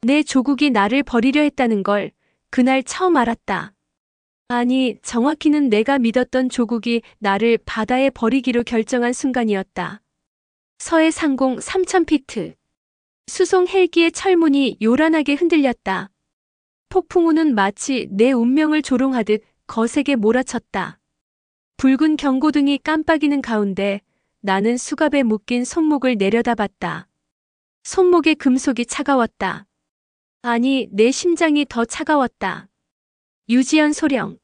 내 조국이 나를 버리려 했다는 걸 그날 처음 알았다. 아니, 정확히는 내가 믿었던 조국이 나를 바다에 버리기로 결정한 순간이었다. 서해 상공 3000피트. 수송 헬기의 철문이 요란하게 흔들렸다. 폭풍우는 마치 내 운명을 조롱하듯 거세게 몰아쳤다. 붉은 경고등이 깜빡이는 가운데 나는 수갑에 묶인 손목을 내려다봤다. 손목의 금속이 차가웠다. 아니, 내 심장이 더 차가웠다. 유지연 소령.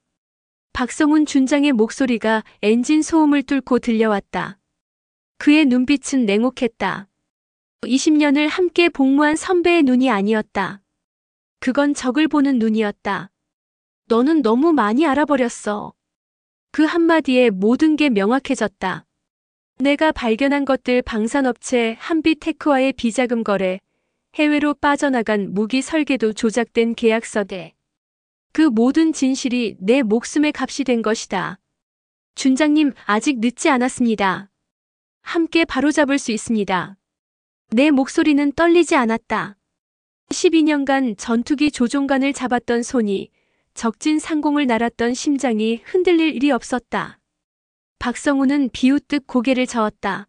박성훈 준장의 목소리가 엔진 소음을 뚫고 들려왔다. 그의 눈빛은 냉혹했다. 20년을 함께 복무한 선배의 눈이 아니었다. 그건 적을 보는 눈이었다. 너는 너무 많이 알아버렸어. 그 한마디에 모든 게 명확해졌다. 내가 발견한 것들, 방산업체 한빛테크와의 비자금 거래, 해외로 빠져나간 무기 설계도 조작된 계약서대. 그 모든 진실이 내 목숨의 값이 된 것이다. 준장님, 아직 늦지 않았습니다. 함께 바로잡을 수 있습니다. 내 목소리는 떨리지 않았다. 12년간 전투기 조종관을 잡았던 손이, 적진 상공을 날았던 심장이 흔들릴 일이 없었다. 박성우는 비웃듯 고개를 저었다.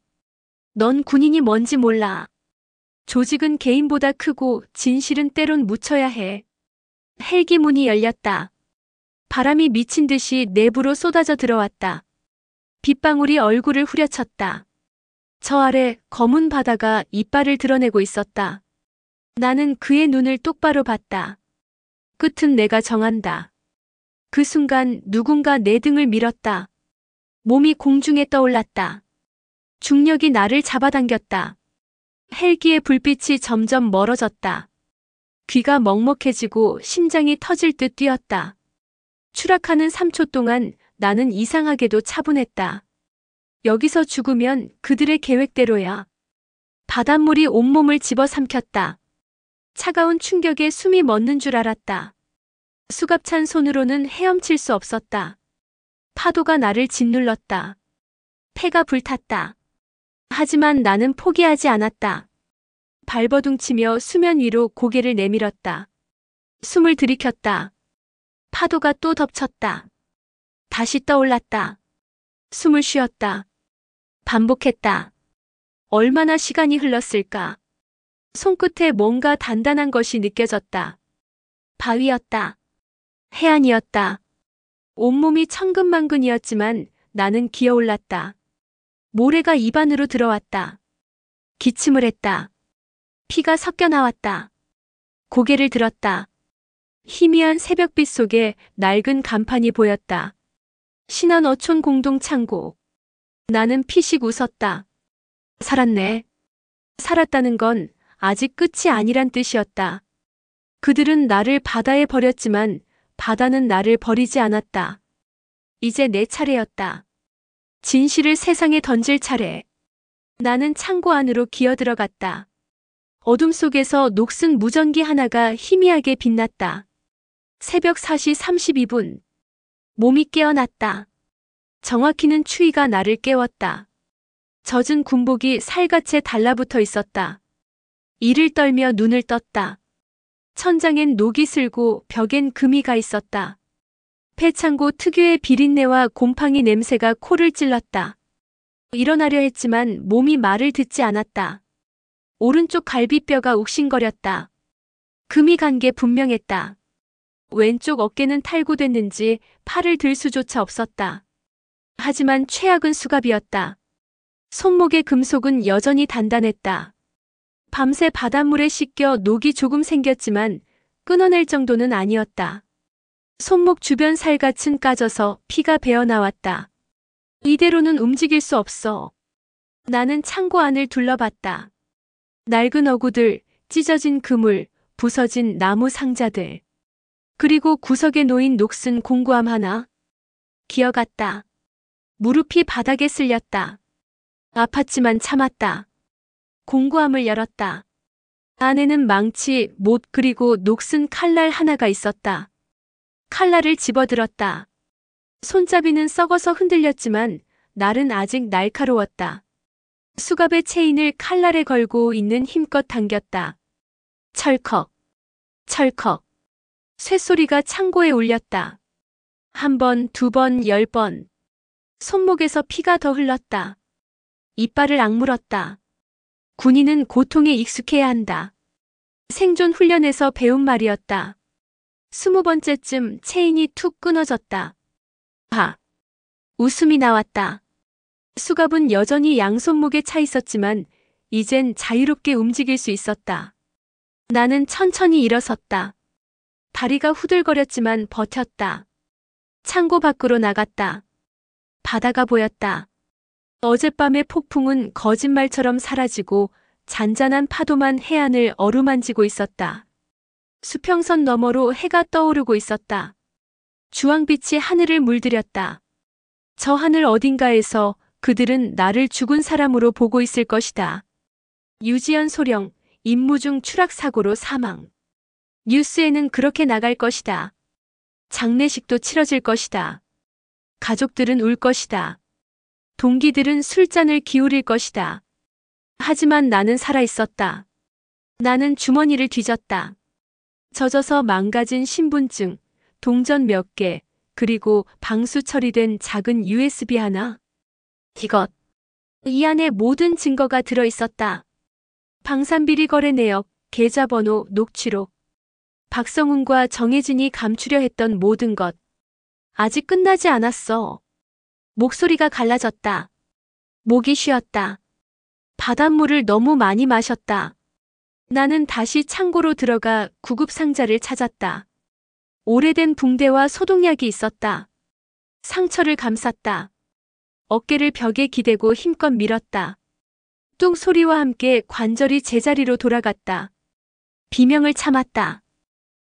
넌 군인이 뭔지 몰라. 조직은 개인보다 크고 진실은 때론 묻혀야 해. 헬기 문이 열렸다. 바람이 미친 듯이 내부로 쏟아져 들어왔다. 빗방울이 얼굴을 후려쳤다. 저 아래 검은 바다가 이빨을 드러내고 있었다. 나는 그의 눈을 똑바로 봤다. 끝은 내가 정한다. 그 순간 누군가 내 등을 밀었다. 몸이 공중에 떠올랐다. 중력이 나를 잡아당겼다. 헬기의 불빛이 점점 멀어졌다. 귀가 먹먹해지고 심장이 터질 듯 뛰었다. 추락하는 3초 동안 나는 이상하게도 차분했다. 여기서 죽으면 그들의 계획대로야. 바닷물이 온몸을 집어삼켰다. 차가운 충격에 숨이 멎는 줄 알았다. 수갑찬 손으로는 헤엄칠 수 없었다. 파도가 나를 짓눌렀다. 폐가 불탔다. 하지만 나는 포기하지 않았다. 발버둥치며 수면 위로 고개를 내밀었다. 숨을 들이켰다. 파도가 또 덮쳤다. 다시 떠올랐다. 숨을 쉬었다. 반복했다. 얼마나 시간이 흘렀을까? 손끝에 뭔가 단단한 것이 느껴졌다. 바위였다. 해안이었다. 온몸이 천근만근이었지만 나는 기어올랐다. 모래가 입안으로 들어왔다. 기침을 했다. 피가 섞여 나왔다. 고개를 들었다. 희미한 새벽빛 속에 낡은 간판이 보였다. 신안어촌 공동창고. 나는 피식 웃었다. 살았네. 살았다는 건 아직 끝이 아니란 뜻이었다. 그들은 나를 바다에 버렸지만 바다는 나를 버리지 않았다. 이제 내 차례였다. 진실을 세상에 던질 차례. 나는 창고 안으로 기어들어갔다. 어둠 속에서 녹슨 무전기 하나가 희미하게 빛났다. 새벽 4시 32분. 몸이 깨어났다. 정확히는 추위가 나를 깨웠다. 젖은 군복이 살갗에 달라붙어 있었다. 이를 떨며 눈을 떴다. 천장엔 녹이 슬고 벽엔 금이 가 있었다. 폐창고 특유의 비린내와 곰팡이 냄새가 코를 찔렀다. 일어나려 했지만 몸이 말을 듣지 않았다. 오른쪽 갈비뼈가 욱신거렸다. 금이 간 게 분명했다. 왼쪽 어깨는 탈구됐는지 팔을 들 수조차 없었다. 하지만 최악은 수갑이었다. 손목의 금속은 여전히 단단했다. 밤새 바닷물에 씻겨 녹이 조금 생겼지만 끊어낼 정도는 아니었다. 손목 주변 살갗은 까져서 피가 배어나왔다. 이대로는 움직일 수 없어. 나는 창고 안을 둘러봤다. 낡은 어구들, 찢어진 그물, 부서진 나무 상자들. 그리고 구석에 놓인 녹슨 공구함 하나. 기어갔다. 무릎이 바닥에 쓸렸다. 아팠지만 참았다. 공구함을 열었다. 안에는 망치, 못 그리고 녹슨 칼날 하나가 있었다. 칼날을 집어들었다. 손잡이는 썩어서 흔들렸지만 날은 아직 날카로웠다. 수갑의 체인을 칼날에 걸고 있는 힘껏 당겼다. 철컥. 철컥. 쇳소리가 창고에 울렸다. 한 번, 두 번, 10번. 손목에서 피가 더 흘렀다. 이빨을 악물었다. 군인은 고통에 익숙해야 한다. 생존 훈련에서 배운 말이었다. 20번째쯤 체인이 툭 끊어졌다. 하. 웃음이 나왔다. 수갑은 여전히 양손목에 차 있었지만 이젠 자유롭게 움직일 수 있었다. 나는 천천히 일어섰다. 다리가 후들거렸지만 버텼다. 창고 밖으로 나갔다. 바다가 보였다. 어젯밤의 폭풍은 거짓말처럼 사라지고 잔잔한 파도만 해안을 어루만지고 있었다. 수평선 너머로 해가 떠오르고 있었다. 주황빛이 하늘을 물들였다. 저 하늘 어딘가에서 그들은 나를 죽은 사람으로 보고 있을 것이다. 유지연 소령, 임무중 추락사고로 사망. 뉴스에는 그렇게 나갈 것이다. 장례식도 치러질 것이다. 가족들은 울 것이다. 동기들은 술잔을 기울일 것이다. 하지만 나는 살아있었다. 나는 주머니를 뒤졌다. 젖어서 망가진 신분증, 동전 몇 개, 그리고 방수 처리된 작은 USB 하나. 이것. 이 안에 모든 증거가 들어있었다. 방산비리 거래 내역, 계좌번호, 녹취록. 박성훈과 정혜진이 감추려 했던 모든 것. 아직 끝나지 않았어. 목소리가 갈라졌다. 목이 쉬었다. 바닷물을 너무 많이 마셨다. 나는 다시 창고로 들어가 구급상자를 찾았다. 오래된 붕대와 소독약이 있었다. 상처를 감쌌다. 어깨를 벽에 기대고 힘껏 밀었다. 뚝 소리와 함께 관절이 제자리로 돌아갔다. 비명을 참았다.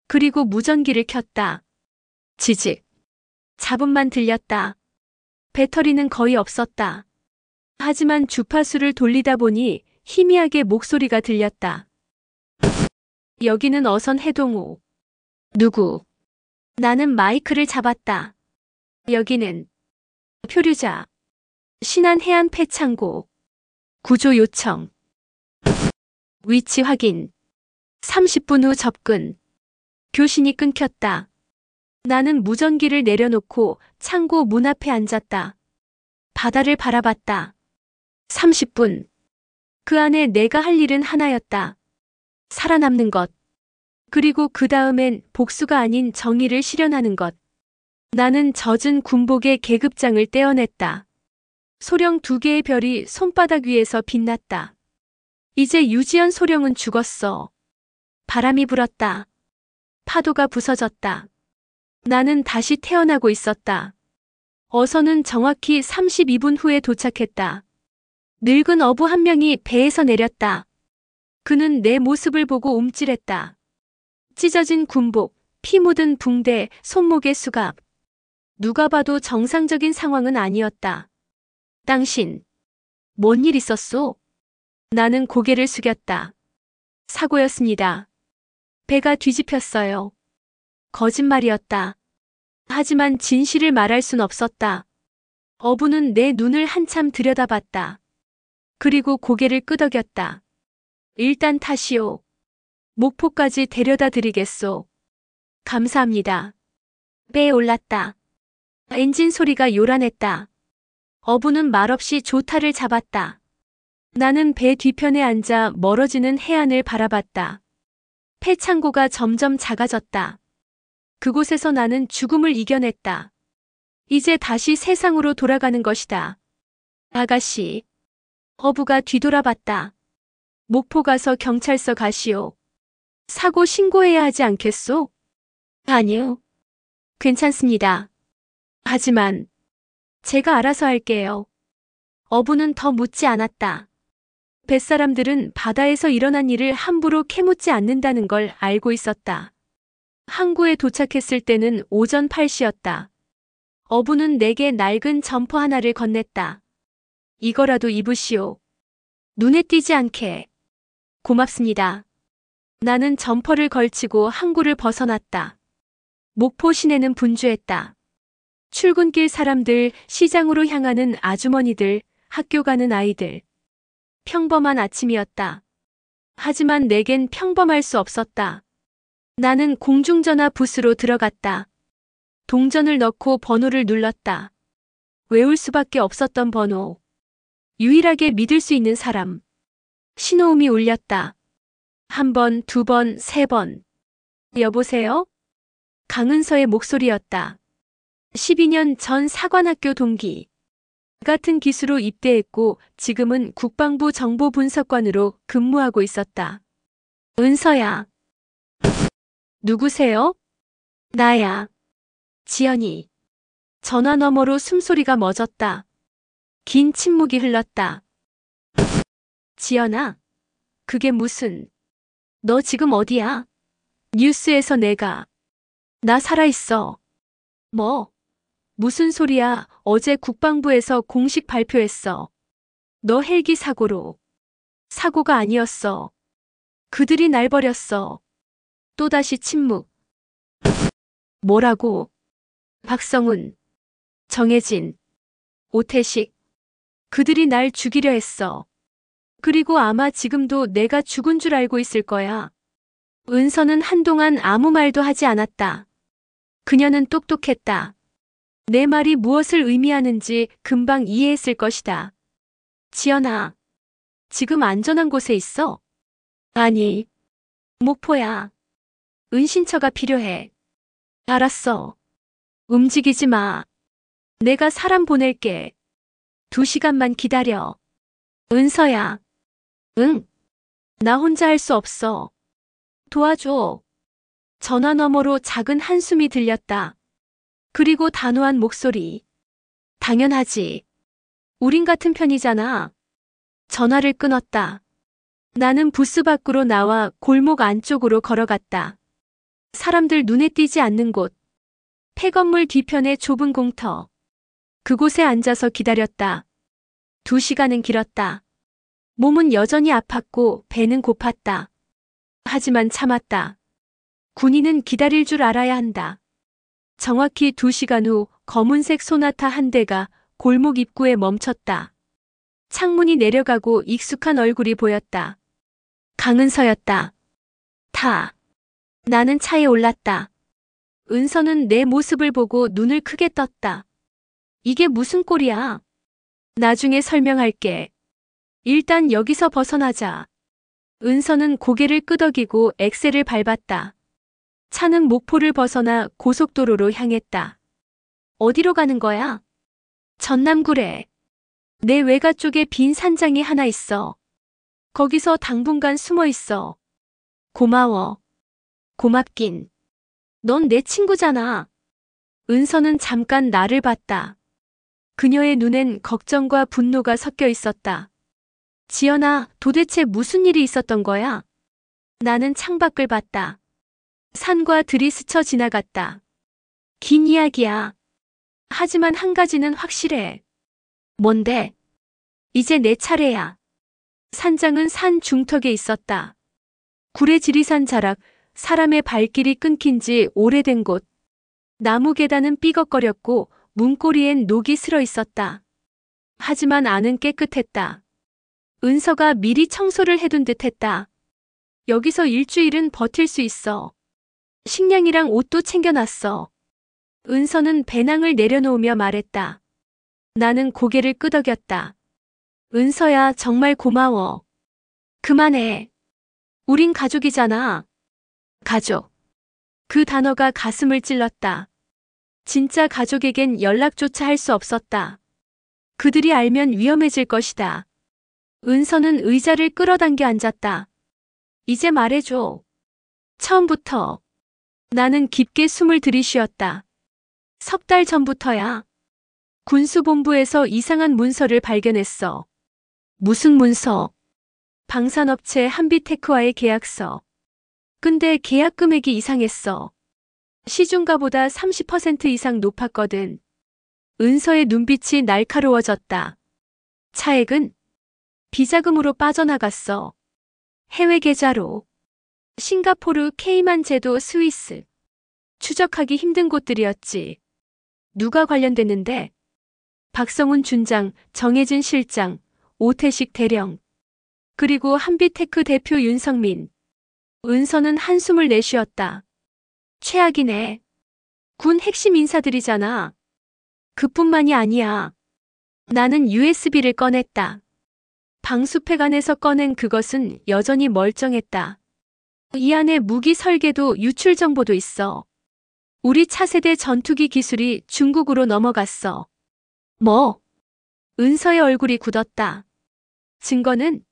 그리고 무전기를 켰다. 지직. 잡음만 들렸다. 배터리는 거의 없었다. 하지만 주파수를 돌리다 보니 희미하게 목소리가 들렸다. 여기는 어선 해동호. 누구? 나는 마이크를 잡았다. 여기는 표류자. 신안 해안 폐창고. 구조 요청. 위치 확인. 30분 후 접근. 교신이 끊겼다. 나는 무전기를 내려놓고 창고 문 앞에 앉았다. 바다를 바라봤다. 30분. 그 안에 내가 할 일은 하나였다. 살아남는 것. 그리고 그 다음엔 복수가 아닌 정의를 실현하는 것. 나는 젖은 군복의 계급장을 떼어냈다. 소령 2개의 별이 손바닥 위에서 빛났다. 이제 유지연 소령은 죽었어. 바람이 불었다. 파도가 부서졌다. 나는 다시 태어나고 있었다. 어선은 정확히 32분 후에 도착했다. 늙은 어부 한 명이 배에서 내렸다. 그는 내 모습을 보고 움찔했다. 찢어진 군복, 피 묻은 붕대, 손목의 수갑. 누가 봐도 정상적인 상황은 아니었다. 당신, 뭔 일 있었소? 나는 고개를 숙였다. 사고였습니다. 배가 뒤집혔어요. 거짓말이었다. 하지만 진실을 말할 순 없었다. 어부는 내 눈을 한참 들여다봤다. 그리고 고개를 끄덕였다. 일단 타시오. 목포까지 데려다 드리겠소. 감사합니다. 배에 올랐다. 엔진 소리가 요란했다. 어부는 말없이 조타를 잡았다. 나는 배 뒤편에 앉아 멀어지는 해안을 바라봤다. 폐창고가 점점 작아졌다. 그곳에서 나는 죽음을 이겨냈다. 이제 다시 세상으로 돌아가는 것이다. 아가씨. 어부가 뒤돌아봤다. 목포 가서 경찰서 가시오. 사고 신고해야 하지 않겠소? 아니요. 괜찮습니다. 하지만 제가 알아서 할게요. 어부는 더 묻지 않았다. 뱃사람들은 바다에서 일어난 일을 함부로 캐묻지 않는다는 걸 알고 있었다. 항구에 도착했을 때는 오전 8시였다. 어부는 내게 낡은 점퍼 하나를 건넸다. 이거라도 입으시오. 눈에 띄지 않게. 고맙습니다. 나는 점퍼를 걸치고 항구를 벗어났다. 목포 시내는 분주했다. 출근길 사람들, 시장으로 향하는 아주머니들, 학교 가는 아이들. 평범한 아침이었다. 하지만 내겐 평범할 수 없었다. 나는 공중전화 부스로 들어갔다. 동전을 넣고 번호를 눌렀다. 외울 수밖에 없었던 번호. 유일하게 믿을 수 있는 사람. 신호음이 울렸다. 한 번, 두 번, 세 번. 여보세요? 강은서의 목소리였다. 12년 전 사관학교 동기. 같은 기수로 입대했고 지금은 국방부 정보분석관으로 근무하고 있었다. 은서야. 누구세요? 나야. 지연이. 전화 너머로 숨소리가 멎었다. 긴 침묵이 흘렀다. 지연아, 그게 무슨... 너 지금 어디야? 뉴스에서 나 살아있어. 뭐? 무슨 소리야? 어제 국방부에서 공식 발표했어. 너 헬기 사고로. 사고가 아니었어. 그들이 날 버렸어. 또다시 침묵. 뭐라고? 박성훈, 정혜진, 오태식. 그들이 날 죽이려 했어. 그리고 아마 지금도 내가 죽은 줄 알고 있을 거야. 은서는 한동안 아무 말도 하지 않았다. 그녀는 똑똑했다. 내 말이 무엇을 의미하는지 금방 이해했을 것이다. 지연아, 지금 안전한 곳에 있어? 아니, 목포야. 은신처가 필요해. 알았어. 움직이지 마. 내가 사람 보낼게. 2시간만 기다려. 은서야. 응. 나 혼자 할 수 없어. 도와줘. 전화 너머로 작은 한숨이 들렸다. 그리고 단호한 목소리. 당연하지. 우린 같은 편이잖아. 전화를 끊었다. 나는 부스 밖으로 나와 골목 안쪽으로 걸어갔다. 사람들 눈에 띄지 않는 곳. 폐건물 뒤편의 좁은 공터. 그곳에 앉아서 기다렸다. 2시간은 길었다. 몸은 여전히 아팠고 배는 고팠다. 하지만 참았다. 군인은 기다릴 줄 알아야 한다. 정확히 2시간 후 검은색 소나타 한 대가 골목 입구에 멈췄다. 창문이 내려가고 익숙한 얼굴이 보였다. 강은서였다. 나는 차에 올랐다. 은서는 내 모습을 보고 눈을 크게 떴다. 이게 무슨 꼴이야? 나중에 설명할게. 일단 여기서 벗어나자. 은서는 고개를 끄덕이고 엑셀을 밟았다. 차는 목포를 벗어나 고속도로로 향했다. 어디로 가는 거야? 전남구래. 내 외가 쪽에 빈 산장이 하나 있어. 거기서 당분간 숨어 있어. 고마워. 고맙긴. 넌 내 친구잖아. 은서는 잠깐 나를 봤다. 그녀의 눈엔 걱정과 분노가 섞여 있었다. 지연아, 도대체 무슨 일이 있었던 거야? 나는 창밖을 봤다. 산과 들이 스쳐 지나갔다. 긴 이야기야. 하지만 한 가지는 확실해. 뭔데? 이제 내 차례야. 산장은 산 중턱에 있었다. 구례 지리산 자락, 사람의 발길이 끊긴 지 오래된 곳. 나무 계단은 삐걱거렸고 문고리엔 녹이 슬어 있었다. 하지만 안은 깨끗했다. 은서가 미리 청소를 해둔 듯했다. 여기서 일주일은 버틸 수 있어. 식량이랑 옷도 챙겨놨어. 은서는 배낭을 내려놓으며 말했다. 나는 고개를 끄덕였다. 은서야, 정말 고마워. 그만해. 우린 가족이잖아. 가족. 그 단어가 가슴을 찔렀다. 진짜 가족에겐 연락조차 할 수 없었다. 그들이 알면 위험해질 것이다. 은서는 의자를 끌어당겨 앉았다. 이제 말해줘. 처음부터. 나는 깊게 숨을 들이쉬었다. 3달 전부터야. 군수본부에서 이상한 문서를 발견했어. 무슨 문서? 방산업체 한비테크와의 계약서. 근데 계약 금액이 이상했어. 시중가보다 30% 이상 높았거든. 은서의 눈빛이 날카로워졌다. 차액은? 비자금으로 빠져나갔어. 해외 계좌로. 싱가포르, 케이만 제도, 스위스. 추적하기 힘든 곳들이었지. 누가 관련됐는데? 박성훈 준장, 정혜진 실장, 오태식 대령. 그리고 한비테크 대표 윤성민. 은서는 한숨을 내쉬었다. 최악이네. 군 핵심 인사들이잖아. 그뿐만이 아니야. 나는 USB를 꺼냈다. 방수팩 안에서 꺼낸 그것은 여전히 멀쩡했다. 이 안에 무기 설계도 유출 정보도 있어. 우리 차세대 전투기 기술이 중국으로 넘어갔어. 뭐? 은서의 얼굴이 굳었다. 증거는?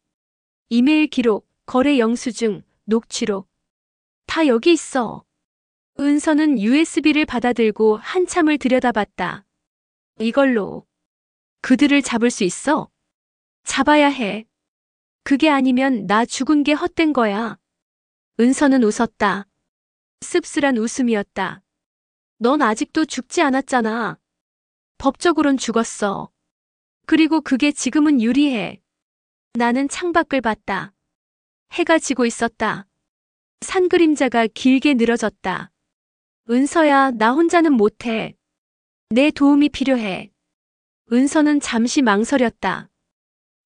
이메일 기록, 거래 영수증, 녹취록. 다 여기 있어. 은서는 USB를 받아들고 한참을 들여다봤다. 이걸로 그들을 잡을 수 있어? 잡아야 해. 그게 아니면 나 죽은 게 헛된 거야. 은서는 웃었다. 씁쓸한 웃음이었다. 넌 아직도 죽지 않았잖아. 법적으론 죽었어. 그리고 그게 지금은 유리해. 나는 창밖을 봤다. 해가 지고 있었다. 산 그림자가 길게 늘어졌다. 은서야, 나 혼자는 못해. 내 도움이 필요해. 은서는 잠시 망설였다.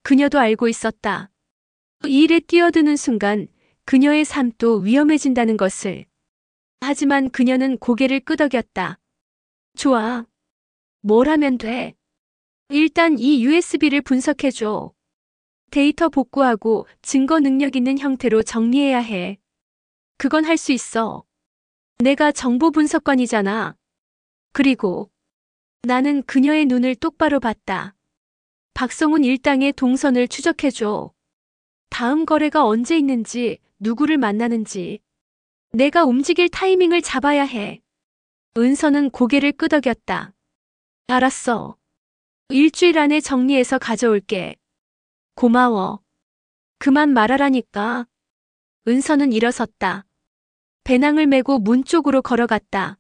그녀도 알고 있었다. 이 일에 뛰어드는 순간 그녀의 삶도 위험해진다는 것을. 하지만 그녀는 고개를 끄덕였다. 좋아. 뭘 하면 돼? 일단 이 USB를 분석해줘. 데이터 복구하고 증거 능력 있는 형태로 정리해야 해. 그건 할 수 있어. 내가 정보 분석관이잖아. 그리고 나는 그녀의 눈을 똑바로 봤다. 박성훈 일당의 동선을 추적해줘. 다음 거래가 언제 있는지, 누구를 만나는지. 내가 움직일 타이밍을 잡아야 해. 은서는 고개를 끄덕였다. 알았어. 일주일 안에 정리해서 가져올게. 고마워. 그만 말하라니까. 은서는 일어섰다. 배낭을 메고 문 쪽으로 걸어갔다.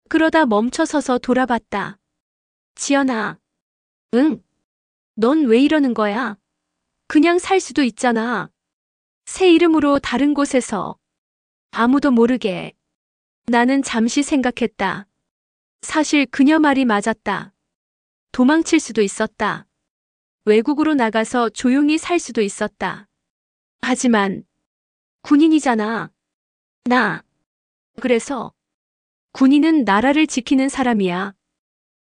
그러다 멈춰서서 돌아봤다. 지연아. 응? 넌 왜 이러는 거야? 그냥 살 수도 있잖아. 새 이름으로 다른 곳에서. 아무도 모르게. 나는 잠시 생각했다. 사실 그녀 말이 맞았다. 도망칠 수도 있었다. 외국으로 나가서 조용히 살 수도 있었다. 하지만 군인이잖아. 나. 그래서 군인은 나라를 지키는 사람이야.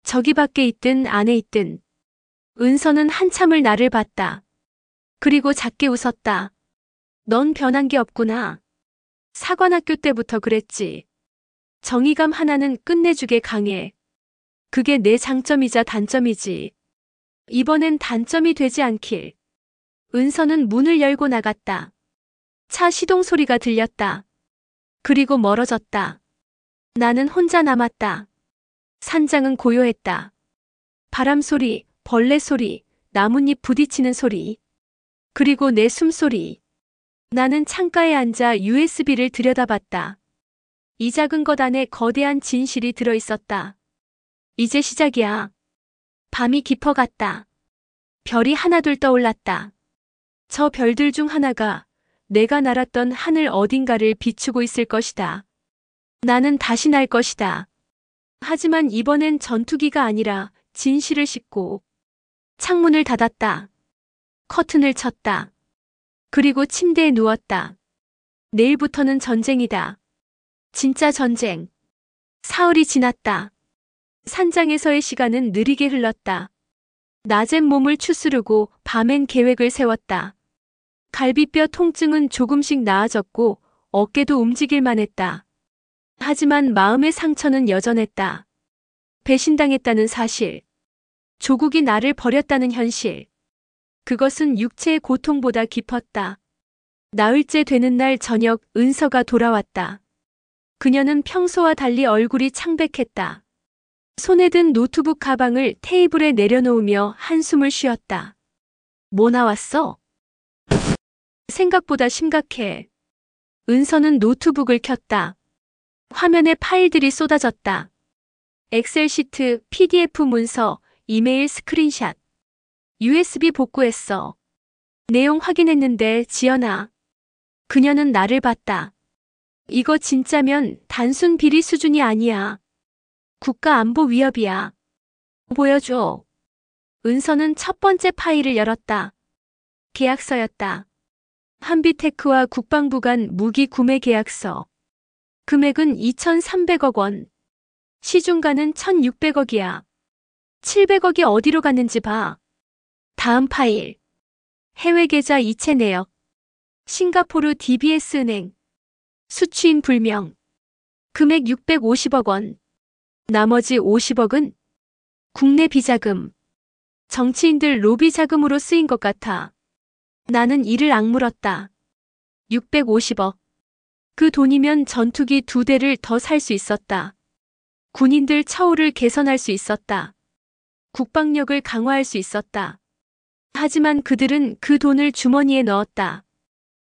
저기 밖에 있든 안에 있든. 은서는 한참을 나를 봤다. 그리고 작게 웃었다. 넌 변한 게 없구나. 사관학교 때부터 그랬지. 정의감 하나는 끝내주게 강해. 그게 내 장점이자 단점이지. 이번엔 단점이 되지 않길. 은서는 문을 열고 나갔다. 차 시동 소리가 들렸다. 그리고 멀어졌다. 나는 혼자 남았다. 산장은 고요했다. 바람 소리, 벌레 소리, 나뭇잎 부딪히는 소리. 그리고 내 숨소리. 나는 창가에 앉아 USB를 들여다봤다. 이 작은 것 안에 거대한 진실이 들어있었다. 이제 시작이야. 밤이 깊어갔다. 별이 하나둘 떠올랐다. 저 별들 중 하나가 내가 날았던 하늘 어딘가를 비추고 있을 것이다. 나는 다시 날 것이다. 하지만 이번엔 전투기가 아니라 진실을 싣고. 창문을 닫았다. 커튼을 쳤다. 그리고 침대에 누웠다. 내일부터는 전쟁이다. 진짜 전쟁. 사흘이 지났다. 산장에서의 시간은 느리게 흘렀다. 낮엔 몸을 추스르고 밤엔 계획을 세웠다. 갈비뼈 통증은 조금씩 나아졌고 어깨도 움직일만 했다. 하지만 마음의 상처는 여전했다. 배신당했다는 사실. 조국이 나를 버렸다는 현실. 그것은 육체의 고통보다 깊었다. 나흘째 되는 날 저녁 은서가 돌아왔다. 그녀는 평소와 달리 얼굴이 창백했다. 손에 든 노트북 가방을 테이블에 내려놓으며 한숨을 쉬었다. 뭐 나왔어? 생각보다 심각해. 은서는 노트북을 켰다. 화면에 파일들이 쏟아졌다. 엑셀 시트, PDF 문서, 이메일 스크린샷. USB 복구했어. 내용 확인했는데 지연아. 그녀는 나를 봤다. 이거 진짜면 단순 비리 수준이 아니야. 국가 안보 위협이야. 보여줘. 은서는 첫 번째 파일을 열었다. 계약서였다. 한비테크와 국방부 간 무기 구매 계약서. 금액은 2,300억 원. 시중가는 1,600억이야. 700억이 어디로 갔는지 봐. 다음 파일. 해외계좌 이체 내역. 싱가포르 DBS은행. 수취인 불명. 금액 650억 원. 나머지 50억은 국내 비자금. 정치인들 로비 자금으로 쓰인 것 같아. 나는 이를 악물었다. 650억. 그 돈이면 전투기 2대를 더 살 수 있었다. 군인들 처우를 개선할 수 있었다. 국방력을 강화할 수 있었다. 하지만 그들은 그 돈을 주머니에 넣었다.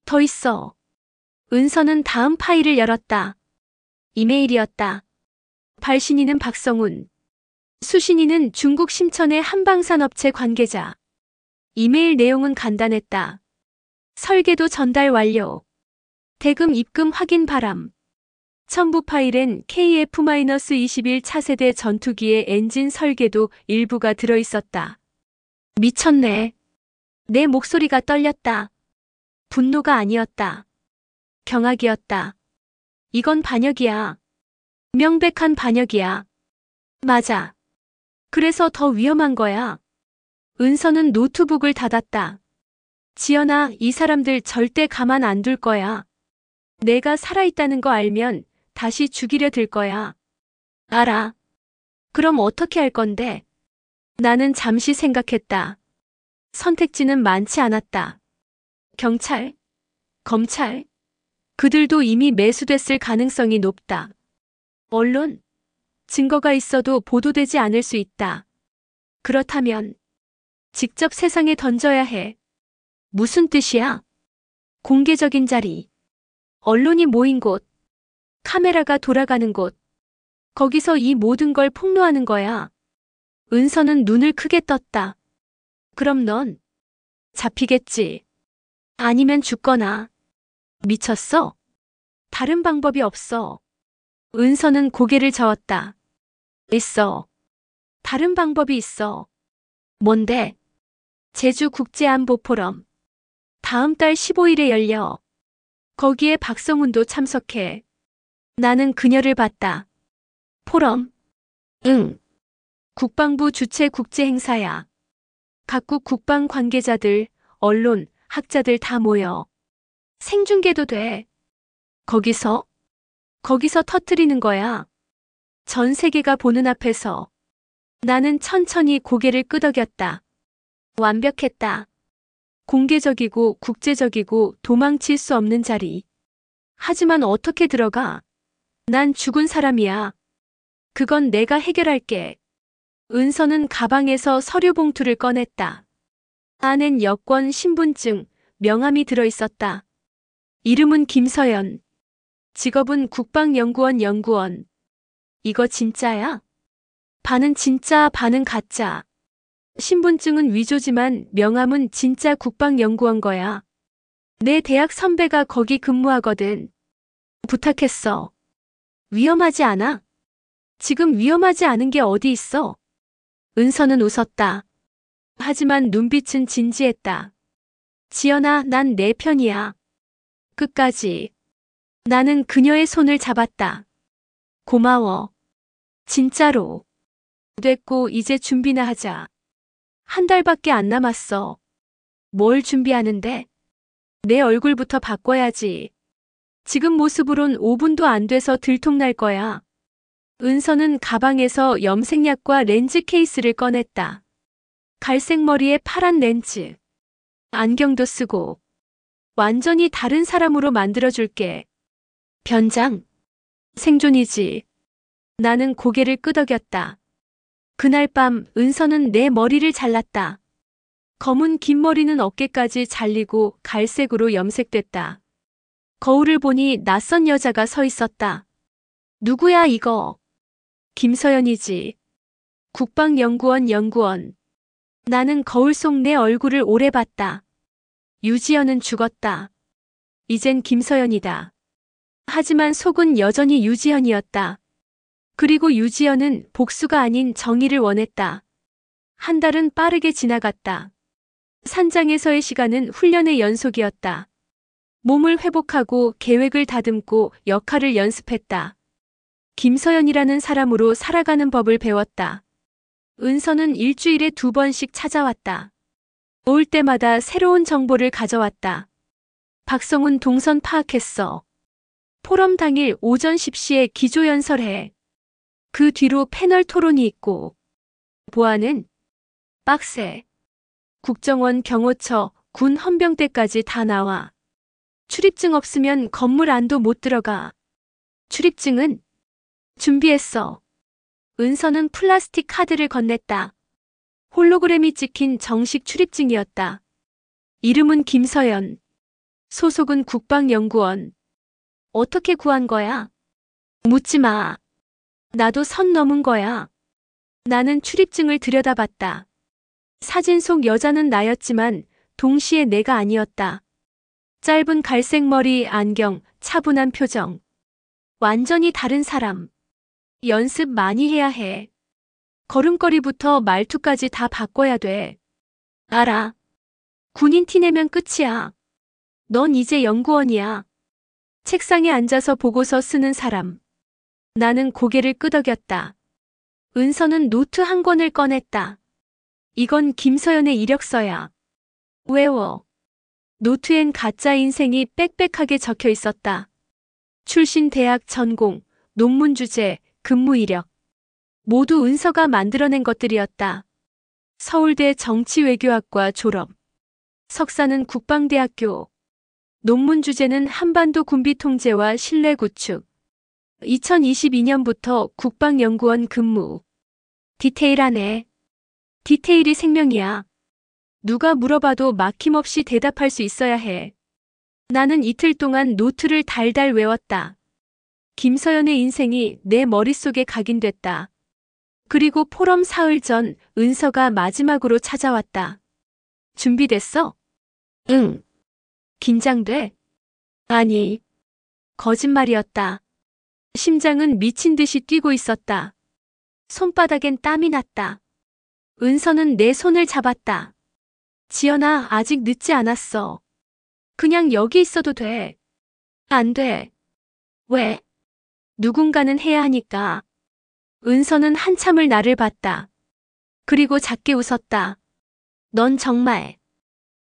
더 있어. 은서는 다음 파일을 열었다. 이메일이었다. 발신인은 박성훈. 수신인은 중국 심천의 한방산업체 관계자. 이메일 내용은 간단했다. 설계도 전달 완료. 대금 입금 확인 바람. 첨부 파일엔 KF-21 차세대 전투기의 엔진 설계도 일부가 들어있었다. 미쳤네. 내 목소리가 떨렸다. 분노가 아니었다. 경악이었다. 이건 반역이야. 명백한 반역이야. 맞아. 그래서 더 위험한 거야. 은서는 노트북을 닫았다. 지연아, 이 사람들 절대 가만 안 둘 거야. 내가 살아있다는 거 알면 다시 죽이려 들 거야. 알아. 그럼 어떻게 할 건데? 나는 잠시 생각했다. 선택지는 많지 않았다. 경찰? 검찰? 그들도 이미 매수됐을 가능성이 높다. 언론? 증거가 있어도 보도되지 않을 수 있다. 그렇다면 직접 세상에 던져야 해. 무슨 뜻이야? 공개적인 자리. 언론이 모인 곳. 카메라가 돌아가는 곳. 거기서 이 모든 걸 폭로하는 거야. 은서는 눈을 크게 떴다. 그럼 넌 잡히겠지. 아니면 죽거나. 미쳤어? 다른 방법이 없어. 은서는 고개를 저었다. 있어. 다른 방법이 있어. 뭔데? 제주국제안보포럼. 다음 달 15일에 열려. 거기에 박성훈도 참석해. 나는 그녀를 봤다. 포럼? 응. 국방부 주최 국제행사야. 각국 국방 관계자들, 언론, 학자들 다 모여. 생중계도 돼. 거기서 터뜨리는 거야. 전 세계가 보는 앞에서. 나는 천천히 고개를 끄덕였다. 완벽했다. 공개적이고 국제적이고 도망칠 수 없는 자리. 하지만 어떻게 들어가? 난 죽은 사람이야. 그건 내가 해결할게. 은서는 가방에서 서류 봉투를 꺼냈다. 안엔 여권, 신분증, 명함이 들어있었다. 이름은 김서연. 직업은 국방연구원 연구원. 이거 진짜야? 반은 진짜, 반은 가짜. 신분증은 위조지만 명함은 진짜 국방연구원 거야. 내 대학 선배가 거기 근무하거든. 부탁했어. 위험하지 않아? 지금 위험하지 않은 게 어디 있어? 은서는 웃었다. 하지만 눈빛은 진지했다. 지연아, 난 내 편이야. 끝까지. 나는 그녀의 손을 잡았다. 고마워. 진짜로. 됐고 이제 준비나 하자. 한 달밖에 안 남았어. 뭘 준비하는데? 내 얼굴부터 바꿔야지. 지금 모습으론 5분도 안 돼서 들통날 거야. 은서는 가방에서 염색약과 렌즈 케이스를 꺼냈다. 갈색 머리에 파란 렌즈. 안경도 쓰고. 완전히 다른 사람으로 만들어줄게. 변장? 생존이지. 나는 고개를 끄덕였다. 그날 밤 은서는 내 머리를 잘랐다. 검은 긴 머리는 어깨까지 잘리고 갈색으로 염색됐다. 거울을 보니 낯선 여자가 서 있었다. 누구야 이거? 김서연이지. 국방연구원 연구원. 나는 거울 속 내 얼굴을 오래 봤다. 유지연은 죽었다. 이젠 김서연이다. 하지만 속은 여전히 유지연이었다. 그리고 유지연은 복수가 아닌 정의를 원했다. 한 달은 빠르게 지나갔다. 산장에서의 시간은 훈련의 연속이었다. 몸을 회복하고 계획을 다듬고 역할을 연습했다. 김서연이라는 사람으로 살아가는 법을 배웠다. 은서는 일주일에 2번씩 찾아왔다. 올 때마다 새로운 정보를 가져왔다. 박성훈 동선 파악했어. 포럼 당일 오전 10시에 기조연설해. 그 뒤로 패널 토론이 있고. 보안은 빡세. 국정원, 경호처, 군 헌병대까지 다 나와. 출입증 없으면 건물 안도 못 들어가. 출입증은 준비했어. 은서는 플라스틱 카드를 건넸다. 홀로그램이 찍힌 정식 출입증이었다. 이름은 김서연. 소속은 국방연구원. 어떻게 구한 거야? 묻지 마. 나도 선 넘은 거야. 나는 출입증을 들여다봤다. 사진 속 여자는 나였지만 동시에 내가 아니었다. 짧은 갈색 머리, 안경, 차분한 표정. 완전히 다른 사람. 연습 많이 해야 해. 걸음걸이부터 말투까지 다 바꿔야 돼. 알아. 군인 티 내면 끝이야. 넌 이제 연구원이야. 책상에 앉아서 보고서 쓰는 사람. 나는 고개를 끄덕였다. 은서는 노트 한 권을 꺼냈다. 이건 김서연의 이력서야. 외워. 노트엔 가짜 인생이 빽빽하게 적혀 있었다. 출신, 대학, 전공, 논문 주제, 근무 이력. 모두 은서가 만들어낸 것들이었다. 서울대 정치외교학과 졸업. 석사는 국방대학교. 논문 주제는 한반도 군비 통제와 신뢰 구축. 2022년부터 국방연구원 근무. 디테일하네. 디테일이 생명이야. 누가 물어봐도 막힘없이 대답할 수 있어야 해. 나는 이틀 동안 노트를 달달 외웠다. 김서연의 인생이 내 머릿속에 각인됐다. 그리고 포럼 사흘 전 은서가 마지막으로 찾아왔다. 준비됐어? 응. 긴장돼? 아니. 거짓말이었다. 심장은 미친 듯이 뛰고 있었다. 손바닥엔 땀이 났다. 은서는 내 손을 잡았다. 지연아, 아직 늦지 않았어. 그냥 여기 있어도 돼. 안 돼. 왜? 누군가는 해야 하니까. 은서는 한참을 나를 봤다. 그리고 작게 웃었다. 넌 정말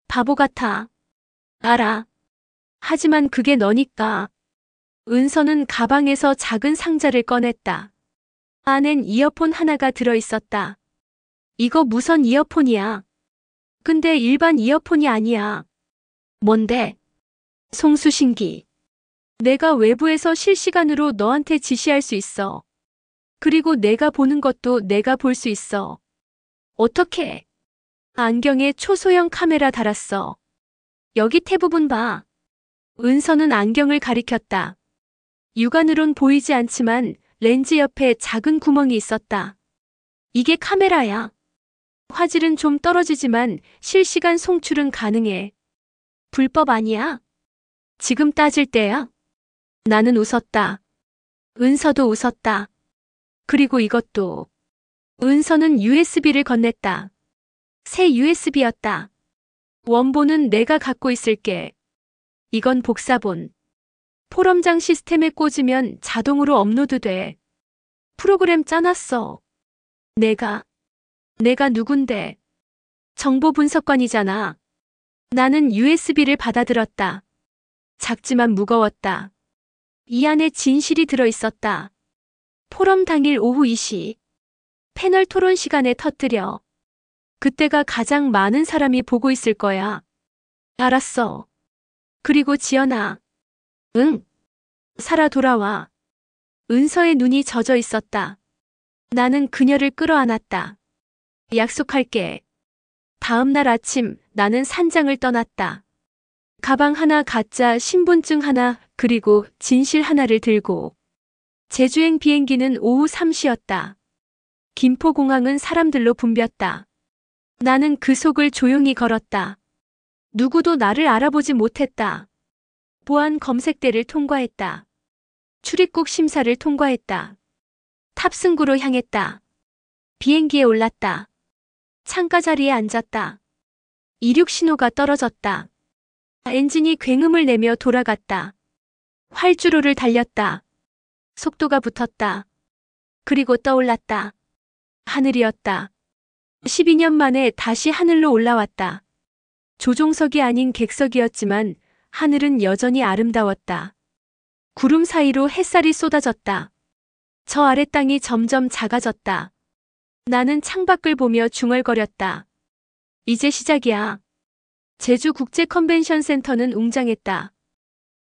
바보 같아. 알아. 하지만 그게 너니까. 은서는 가방에서 작은 상자를 꺼냈다. 안엔 이어폰 하나가 들어있었다. 이거 무선 이어폰이야. 근데 일반 이어폰이 아니야. 뭔데? 송수신기. 내가 외부에서 실시간으로 너한테 지시할 수 있어. 그리고 내가 보는 것도 내가 볼 수 있어. 어떻게? 안경에 초소형 카메라 달았어. 여기 탭부분 봐. 은서는 안경을 가리켰다. 육안으론 보이지 않지만 렌즈 옆에 작은 구멍이 있었다. 이게 카메라야. 화질은 좀 떨어지지만 실시간 송출은 가능해. 불법 아니야? 지금 따질 때야? 나는 웃었다. 은서도 웃었다. 그리고 이것도. 은서는 USB를 건넸다. 새 USB였다. 원본은 내가 갖고 있을게. 이건 복사본. 포럼장 시스템에 꽂으면 자동으로 업로드돼. 프로그램 짜놨어. 내가 누군데? 정보 분석관이잖아. 나는 USB를 받아들었다. 작지만 무거웠다. 이 안에 진실이 들어있었다. 포럼 당일 오후 2시. 패널 토론 시간에 터뜨려. 그때가 가장 많은 사람이 보고 있을 거야. 알았어. 그리고 지연아. 응. 살아 돌아와. 은서의 눈이 젖어 있었다. 나는 그녀를 끌어안았다. 약속할게. 다음 날 아침 나는 산장을 떠났다. 가방 하나, 가짜 신분증 하나, 그리고 진실 하나를 들고. 제주행 비행기는 오후 3시였다. 김포공항은 사람들로 붐볐다. 나는 그 속을 조용히 걸었다. 누구도 나를 알아보지 못했다. 보안 검색대를 통과했다. 출입국 심사를 통과했다. 탑승구로 향했다. 비행기에 올랐다. 창가 자리에 앉았다. 이륙 신호가 떨어졌다. 엔진이 굉음을 내며 돌아갔다. 활주로를 달렸다. 속도가 붙었다. 그리고 떠올랐다. 하늘이었다. 12년 만에 다시 하늘로 올라왔다. 조종석이 아닌 객석이었지만 하늘은 여전히 아름다웠다. 구름 사이로 햇살이 쏟아졌다. 저 아래 땅이 점점 작아졌다. 나는 창밖을 보며 중얼거렸다. 이제 시작이야. 제주국제컨벤션센터는 웅장했다.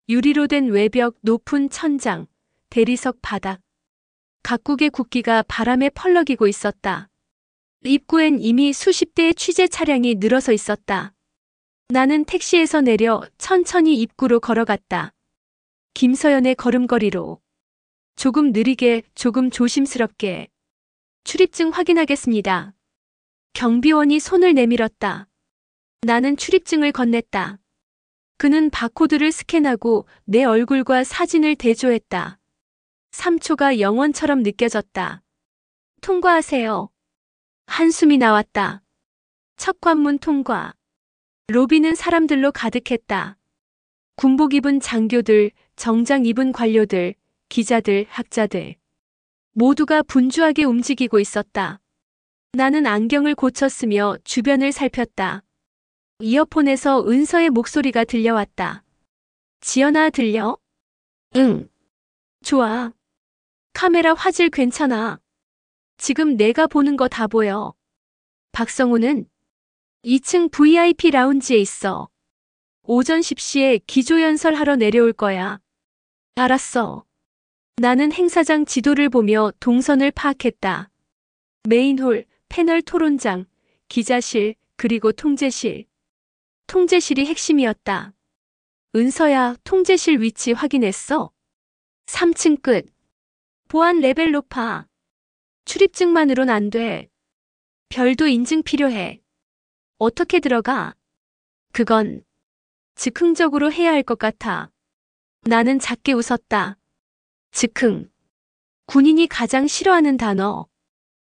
유리로 된 외벽, 높은 천장, 대리석 바닥. 각국의 국기가 바람에 펄럭이고 있었다. 입구엔 이미 수십 대의 취재 차량이 늘어서 있었다. 나는 택시에서 내려 천천히 입구로 걸어갔다. 김서연의 걸음걸이로. 조금 느리게, 조금 조심스럽게. 출입증 확인하겠습니다. 경비원이 손을 내밀었다. 나는 출입증을 건넸다. 그는 바코드를 스캔하고 내 얼굴과 사진을 대조했다. 3초가 영원처럼 느껴졌다. 통과하세요. 한숨이 나왔다. 첫 관문 통과. 로비는 사람들로 가득했다. 군복 입은 장교들, 정장 입은 관료들, 기자들, 학자들. 모두가 분주하게 움직이고 있었다. 나는 안경을 고쳤으며 주변을 살폈다. 이어폰에서 은서의 목소리가 들려왔다. 지연아, 들려? 응. 좋아. 카메라 화질 괜찮아. 지금 내가 보는 거 다 보여. 박성우는 2층 VIP 라운지에 있어. 오전 10시에 기조연설하러 내려올 거야. 알았어. 나는 행사장 지도를 보며 동선을 파악했다. 메인홀, 패널 토론장, 기자실, 그리고 통제실. 통제실이 핵심이었다. 은서야, 통제실 위치 확인했어? 3층 끝. 보안 레벨 높아. 출입증만으론 안 돼. 별도 인증 필요해. 어떻게 들어가? 그건 즉흥적으로 해야 할 것 같아. 나는 작게 웃었다. 즉흥. 군인이 가장 싫어하는 단어.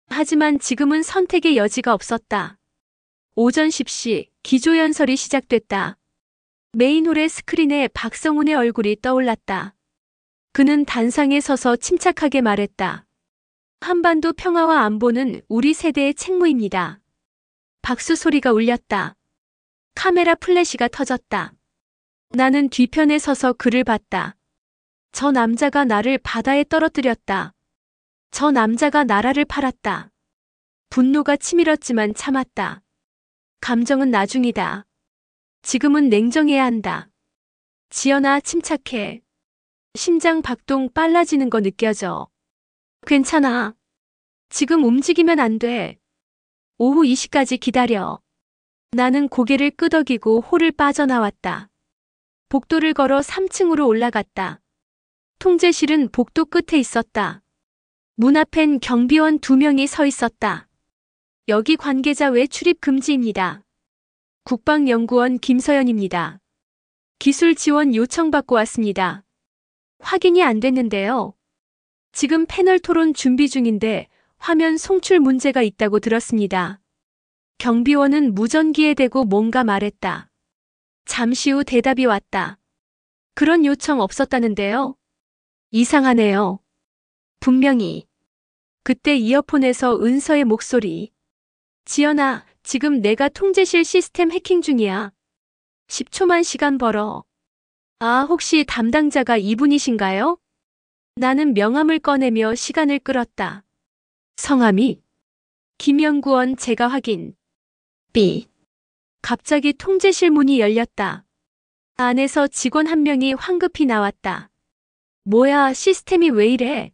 하지만 지금은 선택의 여지가 없었다. 오전 10시 기조연설이 시작됐다. 메인홀의 스크린에 박성훈의 얼굴이 떠올랐다. 그는 단상에 서서 침착하게 말했다. 한반도 평화와 안보는 우리 세대의 책무입니다. 박수 소리가 울렸다. 카메라 플래시가 터졌다. 나는 뒤편에 서서 그를 봤다. 저 남자가 나를 바다에 떨어뜨렸다. 저 남자가 나라를 팔았다. 분노가 치밀었지만 참았다. 감정은 나중이다. 지금은 냉정해야 한다. 지연아, 침착해. 심장 박동 빨라지는 거 느껴져. 괜찮아. 지금 움직이면 안 돼. 오후 2시까지 기다려. 나는 고개를 끄덕이고 홀을 빠져나왔다. 복도를 걸어 3층으로 올라갔다. 통제실은 복도 끝에 있었다. 문 앞엔 경비원 2명이 서 있었다. 여기 관계자 외 출입 금지입니다. 국방연구원 김서연입니다. 기술 지원 요청받고 왔습니다. 확인이 안 됐는데요. 지금 패널 토론 준비 중인데 화면 송출 문제가 있다고 들었습니다. 경비원은 무전기에 대고 뭔가 말했다. 잠시 후 대답이 왔다. 그런 요청 없었다는데요. 이상하네요. 분명히. 그때 이어폰에서 은서의 목소리. 지연아, 지금 내가 통제실 시스템 해킹 중이야. 10초만 시간 벌어. 아, 혹시 담당자가 이분이신가요? 나는 명함을 꺼내며 시간을 끌었다. 성함이? 김연구원, 제가 확인. B. 갑자기 통제실 문이 열렸다. 안에서 직원 한 명이 황급히 나왔다. 뭐야, 시스템이 왜 이래?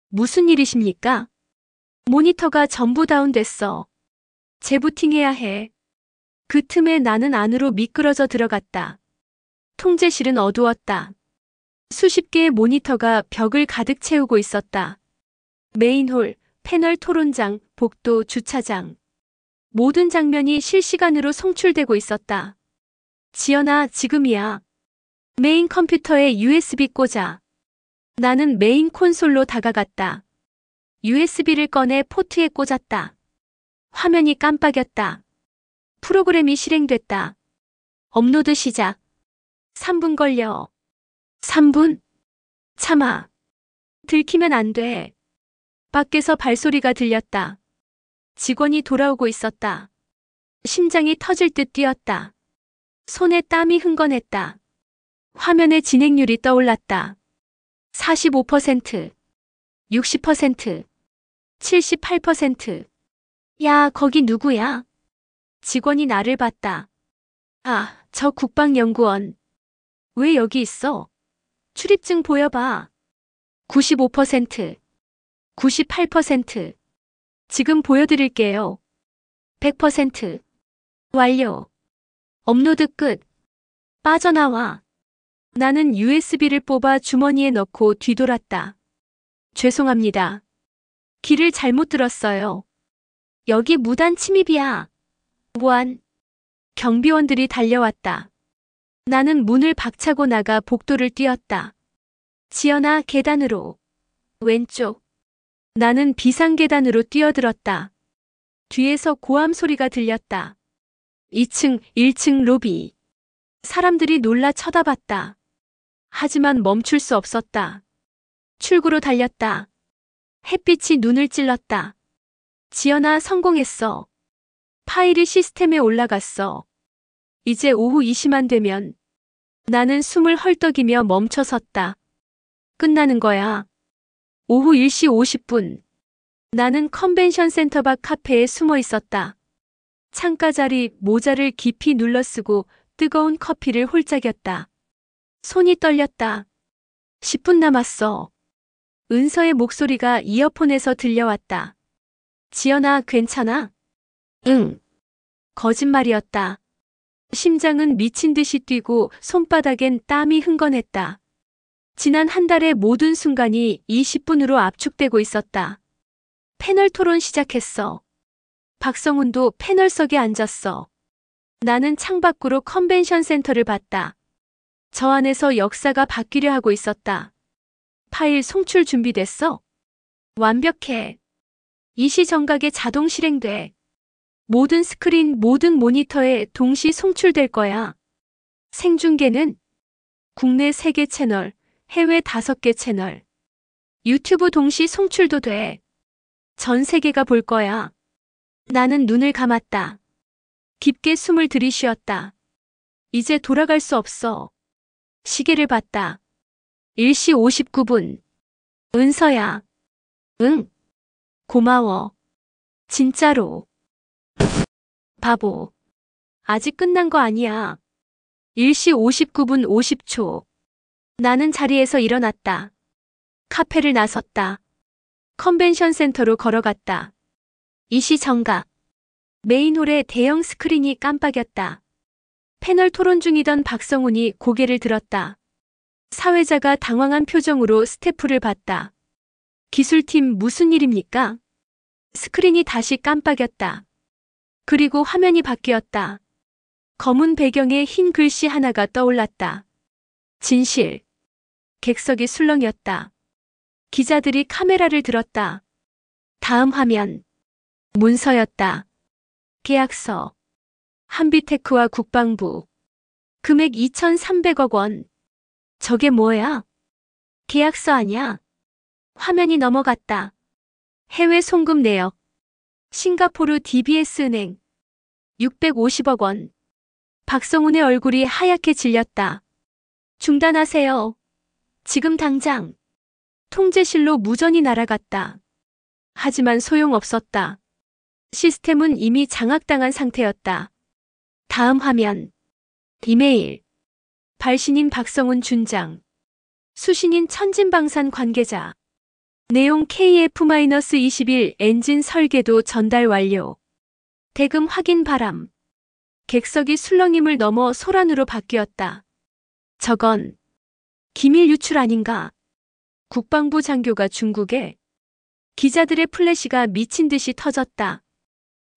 무슨 일이십니까? 모니터가 전부 다운됐어. 재부팅해야 해. 그 틈에 나는 안으로 미끄러져 들어갔다. 통제실은 어두웠다. 수십 개의 모니터가 벽을 가득 채우고 있었다. 메인홀, 패널 토론장, 복도, 주차장. 모든 장면이 실시간으로 송출되고 있었다. 지연아, 지금이야. 메인 컴퓨터에 USB 꽂아. 나는 메인 콘솔로 다가갔다. USB를 꺼내 포트에 꽂았다. 화면이 깜빡였다. 프로그램이 실행됐다. 업로드 시작. 3분 걸려. 3분? 참아. 들키면 안 돼. 밖에서 발소리가 들렸다. 직원이 돌아오고 있었다. 심장이 터질 듯 뛰었다. 손에 땀이 흥건했다. 화면에 진행률이 떠올랐다. 45%, 60%, 78%. 야, 거기 누구야? 직원이 나를 봤다. 아, 저 국방연구원. 왜 여기 있어? 출입증 보여봐. 95%, 98%. 지금 보여드릴게요. 100%. 완료. 업로드 끝. 빠져나와. 나는 USB를 뽑아 주머니에 넣고 뒤돌았다. 죄송합니다. 길을 잘못 들었어요. 여기 무단 침입이야. 무한. 경비원들이 달려왔다. 나는 문을 박차고 나가 복도를 뛰었다. 지연아, 계단으로. 왼쪽. 나는 비상계단으로 뛰어들었다. 뒤에서 고함 소리가 들렸다. 2층, 1층 로비. 사람들이 놀라 쳐다봤다. 하지만 멈출 수 없었다. 출구로 달렸다. 햇빛이 눈을 찔렀다. 지연아, 성공했어. 파일이 시스템에 올라갔어. 이제 오후 2시만 되면. 나는 숨을 헐떡이며 멈춰섰다. 끝나는 거야. 오후 1시 50분. 나는 컨벤션 센터 밖 카페에 숨어 있었다. 창가 자리 모자를 깊이 눌러쓰고 뜨거운 커피를 홀짝였다. 손이 떨렸다. 10분 남았어. 은서의 목소리가 이어폰에서 들려왔다. 지연아, 괜찮아? 응. 거짓말이었다. 심장은 미친 듯이 뛰고 손바닥엔 땀이 흥건했다. 지난 한 달의 모든 순간이 20분으로 압축되고 있었다. 패널 토론 시작했어. 박성훈도 패널석에 앉았어. 나는 창밖으로 컨벤션 센터를 봤다. 저 안에서 역사가 바뀌려 하고 있었다. 파일 송출 준비됐어? 완벽해. 이시 정각에 자동 실행돼. 모든 스크린, 모든 모니터에 동시 송출될 거야. 생중계는 국내 3개 채널, 해외 5개 채널. 유튜브 동시 송출도 돼. 전 세계가 볼 거야. 나는 눈을 감았다. 깊게 숨을 들이쉬었다. 이제 돌아갈 수 없어. 시계를 봤다. 1시 59분. 은서야. 응. 고마워. 진짜로. 바보. 아직 끝난 거 아니야. 1시 59분 50초. 나는 자리에서 일어났다. 카페를 나섰다. 컨벤션 센터로 걸어갔다. 이시 정각. 메인홀에 대형 스크린이 깜빡였다. 패널 토론 중이던 박성훈이 고개를 들었다. 사회자가 당황한 표정으로 스태프를 봤다. 기술팀 무슨 일입니까? 스크린이 다시 깜빡였다. 그리고 화면이 바뀌었다. 검은 배경에 흰 글씨 하나가 떠올랐다. 진실. 객석이 술렁였다. 기자들이 카메라를 들었다. 다음 화면. 문서였다. 계약서. 한비테크와 국방부. 금액 2,300억 원. 저게 뭐야? 계약서 아냐? 화면이 넘어갔다. 해외 송금 내역. 싱가포르 DBS은행. 650억 원. 박성훈의 얼굴이 하얗게 질렸다. 중단하세요. 지금 당장. 통제실로 무전이 날아갔다. 하지만 소용없었다. 시스템은 이미 장악당한 상태였다. 다음 화면. 이메일. 발신인 박성훈 준장. 수신인 천진방산 관계자. 내용 KF-21 엔진 설계도 전달 완료. 대금 확인 바람. 객석이 술렁임을 넘어 소란으로 바뀌었다. 저건 기밀 유출 아닌가? 국방부 장교가 중국에. 기자들의 플래시가 미친 듯이 터졌다.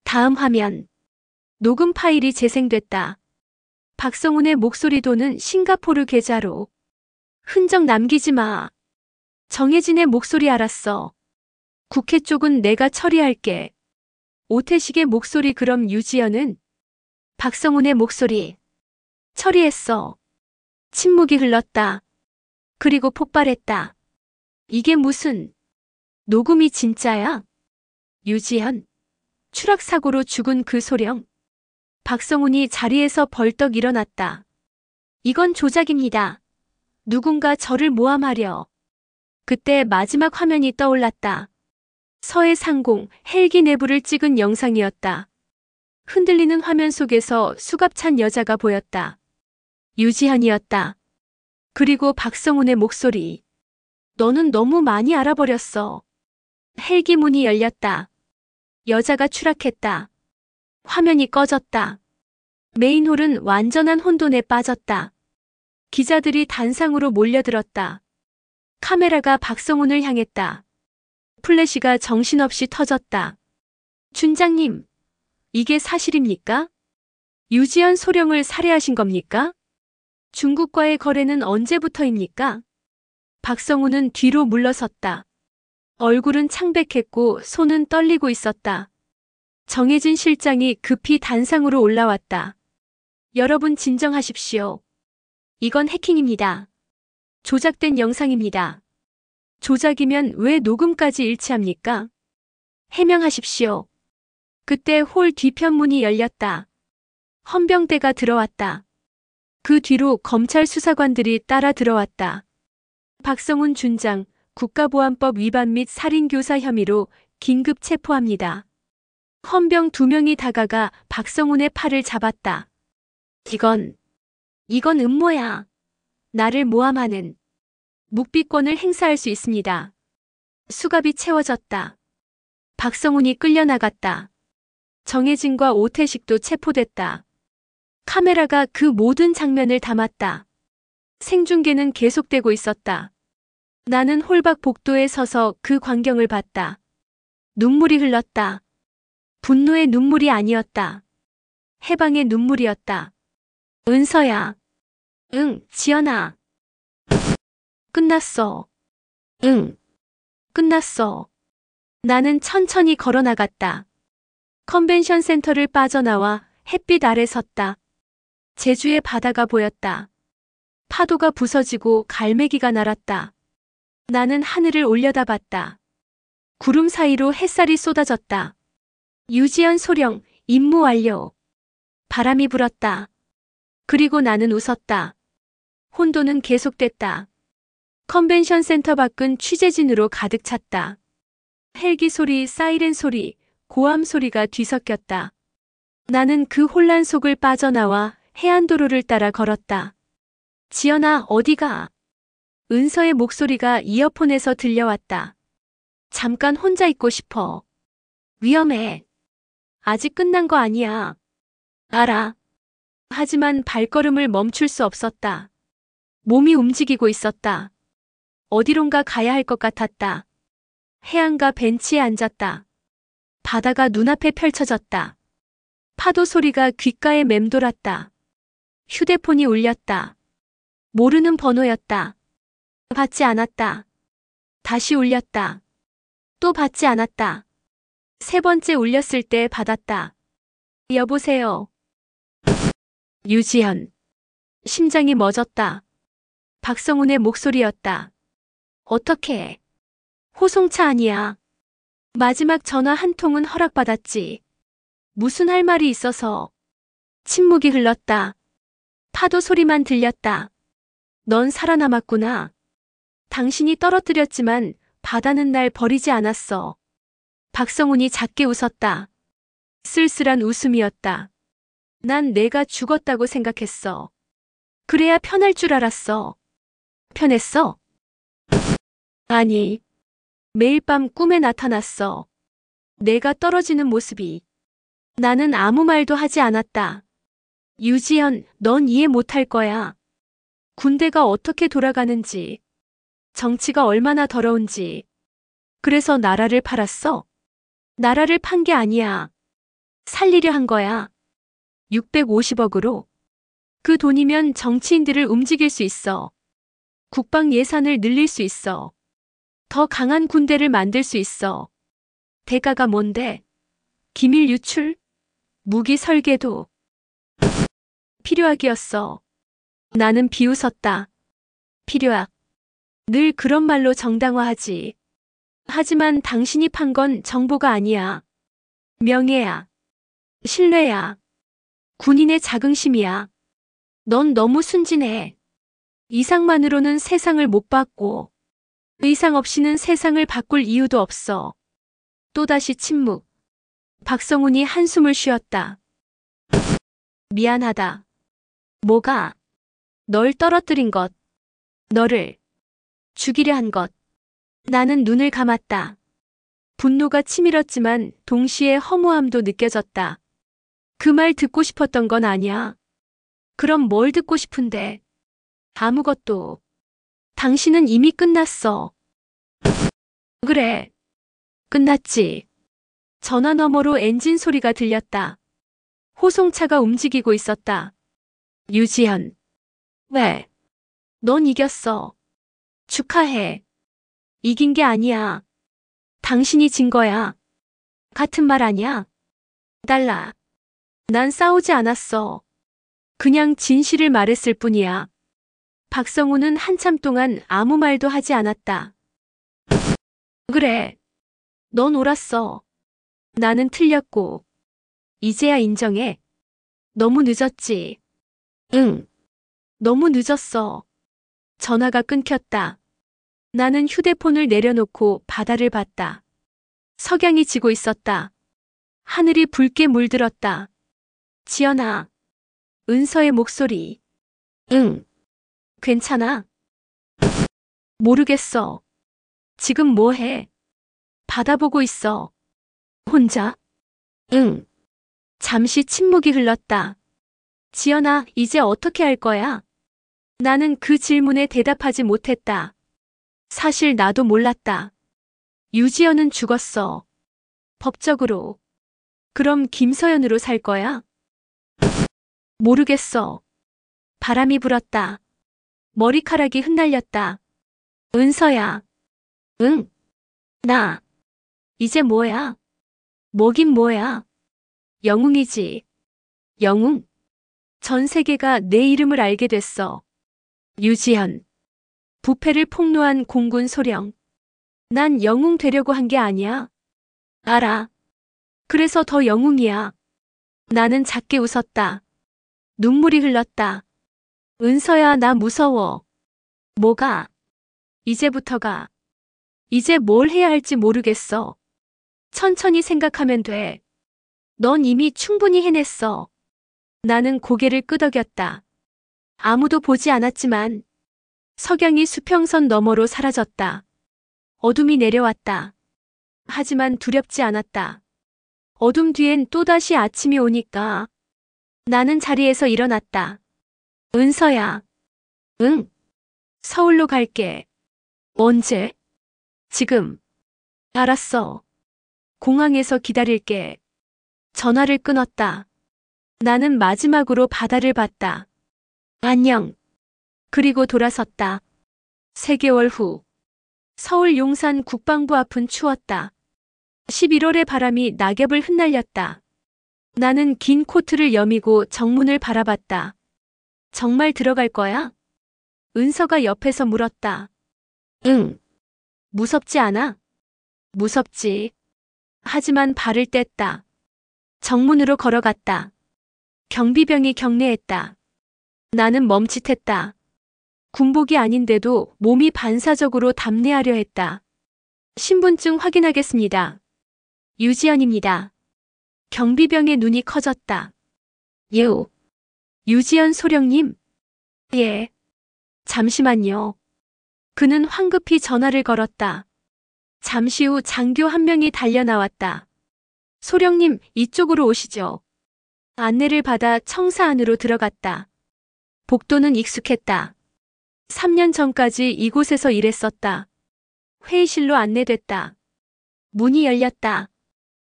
다음 화면. 녹음 파일이 재생됐다. 박성훈의 목소리도는 싱가포르 계좌로. 흔적 남기지 마. 정혜진의 목소리 알았어. 국회 쪽은 내가 처리할게. 오태식의 목소리 그럼 유지연은? 박성훈의 목소리. 처리했어. 침묵이 흘렀다. 그리고 폭발했다. 이게 무슨 녹음이 진짜야? 유지현. 추락사고로 죽은 그 소령. 박성훈이 자리에서 벌떡 일어났다. 이건 조작입니다. 누군가 저를 모함하려. 그때 마지막 화면이 떠올랐다. 서해 상공 헬기 내부를 찍은 영상이었다. 흔들리는 화면 속에서 수갑찬 여자가 보였다. 유지현이었다. 그리고 박성훈의 목소리. 너는 너무 많이 알아버렸어. 헬기 문이 열렸다. 여자가 추락했다. 화면이 꺼졌다. 메인홀은 완전한 혼돈에 빠졌다. 기자들이 단상으로 몰려들었다. 카메라가 박성훈을 향했다. 플래시가 정신없이 터졌다. 춘장님, 이게 사실입니까? 유지현 소령을 살해하신 겁니까? 중국과의 거래는 언제부터입니까? 박성훈은 뒤로 물러섰다. 얼굴은 창백했고 손은 떨리고 있었다. 정혜진 실장이 급히 단상으로 올라왔다. 여러분 진정하십시오. 이건 해킹입니다. 조작된 영상입니다. 조작이면 왜 녹음까지 일치합니까? 해명하십시오. 그때 홀 뒤편 문이 열렸다. 헌병대가 들어왔다. 그 뒤로 검찰 수사관들이 따라 들어왔다. 박성훈 준장, 국가보안법 위반 및 살인교사 혐의로 긴급 체포합니다. 헌병 2명이 다가가 박성훈의 팔을 잡았다. 이건 음모야. 나를 모함하는. 묵비권을 행사할 수 있습니다. 수갑이 채워졌다. 박성훈이 끌려나갔다. 정혜진과 오태식도 체포됐다. 카메라가 그 모든 장면을 담았다. 생중계는 계속되고 있었다. 나는 홀박 복도에 서서 그 광경을 봤다. 눈물이 흘렀다. 분노의 눈물이 아니었다. 해방의 눈물이었다. 은서야. 응, 지연아. 끝났어. 응, 끝났어. 나는 천천히 걸어나갔다. 컨벤션 센터를 빠져나와 햇빛 아래 섰다. 제주의 바다가 보였다. 파도가 부서지고 갈매기가 날았다. 나는 하늘을 올려다봤다. 구름 사이로 햇살이 쏟아졌다. 유지현 소령, 임무 완료. 바람이 불었다. 그리고 나는 웃었다. 혼돈은 계속됐다. 컨벤션 센터 밖은 취재진으로 가득 찼다. 헬기 소리, 사이렌 소리, 고함 소리가 뒤섞였다. 나는 그 혼란 속을 빠져나와 해안도로를 따라 걸었다. 지연아, 어디가? 은서의 목소리가 이어폰에서 들려왔다. 잠깐 혼자 있고 싶어. 위험해. 아직 끝난 거 아니야. 알아. 하지만 발걸음을 멈출 수 없었다. 몸이 움직이고 있었다. 어디론가 가야 할 것 같았다. 해안가 벤치에 앉았다. 바다가 눈앞에 펼쳐졌다. 파도 소리가 귓가에 맴돌았다. 휴대폰이 울렸다. 모르는 번호였다. 받지 않았다. 다시 울렸다. 또 받지 않았다. 3번째 울렸을 때 받았다. 여보세요. 유지현. 심장이 멎었다. 박성훈의 목소리였다. 어떻게? 호송차 아니야. 마지막 전화 한 통은 허락받았지. 무슨 할 말이 있어서. 침묵이 흘렀다. 파도 소리만 들렸다. 넌 살아남았구나. 당신이 떨어뜨렸지만 바다는 날 버리지 않았어. 박성훈이 작게 웃었다. 쓸쓸한 웃음이었다. 난 내가 죽었다고 생각했어. 그래야 편할 줄 알았어. 편했어? 아니. 매일 밤 꿈에 나타났어. 내가 떨어지는 모습이. 나는 아무 말도 하지 않았다. 유지현, 넌 이해 못할 거야. 군대가 어떻게 돌아가는지, 정치가 얼마나 더러운지. 그래서 나라를 팔았어? 나라를 판 게 아니야. 살리려 한 거야. 650억으로. 그 돈이면 정치인들을 움직일 수 있어. 국방 예산을 늘릴 수 있어. 더 강한 군대를 만들 수 있어. 대가가 뭔데? 기밀 유출? 무기 설계도. 필요하기였어. 나는 비웃었다. 필요약. 늘 그런 말로 정당화하지. 하지만 당신이 판 건 정보가 아니야. 명예야. 신뢰야. 군인의 자긍심이야. 넌 너무 순진해. 이상만으로는 세상을 못 바꿔. 의상 없이는 세상을 바꿀 이유도 없어. 또다시 침묵. 박성훈이 한숨을 쉬었다. 미안하다. 뭐가? 널 떨어뜨린 것. 너를 죽이려 한 것. 나는 눈을 감았다. 분노가 치밀었지만 동시에 허무함도 느껴졌다. 그 말 듣고 싶었던 건 아니야. 그럼 뭘 듣고 싶은데? 아무것도. 당신은 이미 끝났어. 그래. 끝났지. 전화 너머로 엔진 소리가 들렸다. 호송차가 움직이고 있었다. 유지현. 왜? 넌 이겼어. 축하해. 이긴 게 아니야. 당신이 진 거야. 같은 말 아니야? 달라. 난 싸우지 않았어. 그냥 진실을 말했을 뿐이야. 박성우는 한참 동안 아무 말도 하지 않았다. 그래. 넌 옳았어. 나는 틀렸고. 이제야 인정해. 너무 늦었지. 응. 너무 늦었어. 전화가 끊겼다. 나는 휴대폰을 내려놓고 바다를 봤다. 석양이 지고 있었다. 하늘이 붉게 물들었다. 지연아. 은서의 목소리. 응. 괜찮아? 모르겠어. 지금 뭐 해? 바다 보고 있어. 혼자? 응. 잠시 침묵이 흘렀다. 지연아, 이제 어떻게 할 거야? 나는 그 질문에 대답하지 못했다. 사실 나도 몰랐다. 유지연은 죽었어. 법적으로. 그럼 김서연으로 살 거야? 모르겠어. 바람이 불었다. 머리카락이 흩날렸다. 은서야. 응. 나. 이제 뭐야? 뭐긴 뭐야? 영웅이지. 영웅. 전 세계가 내 이름을 알게 됐어. 유지현. 부패를 폭로한 공군 소령. 난 영웅 되려고 한 게 아니야. 알아. 그래서 더 영웅이야. 나는 작게 웃었다. 눈물이 흘렀다. 은서야, 나 무서워. 뭐가? 이제부터가. 이제 뭘 해야 할지 모르겠어. 천천히 생각하면 돼. 넌 이미 충분히 해냈어. 나는 고개를 끄덕였다. 아무도 보지 않았지만 석양이 수평선 너머로 사라졌다. 어둠이 내려왔다. 하지만 두렵지 않았다. 어둠 뒤엔 또다시 아침이 오니까. 나는 자리에서 일어났다. 은서야. 응. 서울로 갈게. 언제? 지금. 알았어. 공항에서 기다릴게. 전화를 끊었다. 나는 마지막으로 바다를 봤다. 안녕. 그리고 돌아섰다. 3개월 후. 서울 용산 국방부 앞은 추웠다. 11월의 바람이 낙엽을 흩날렸다. 나는 긴 코트를 여미고 정문을 바라봤다. 정말 들어갈 거야? 은서가 옆에서 물었다. 응. 무섭지 않아? 무섭지. 하지만 발을 뗐다. 정문으로 걸어갔다. 경비병이 경례했다. 나는 멈칫했다. 군복이 아닌데도 몸이 반사적으로 답례하려 했다. 신분증 확인하겠습니다. 유지연입니다. 경비병의 눈이 커졌다. 유지연 소령님? 예. 잠시만요. 그는 황급히 전화를 걸었다. 잠시 후 장교 한 명이 달려나왔다. 소령님, 이쪽으로 오시죠. 안내를 받아 청사 안으로 들어갔다. 복도는 익숙했다. 3년 전까지 이곳에서 일했었다. 회의실로 안내됐다. 문이 열렸다.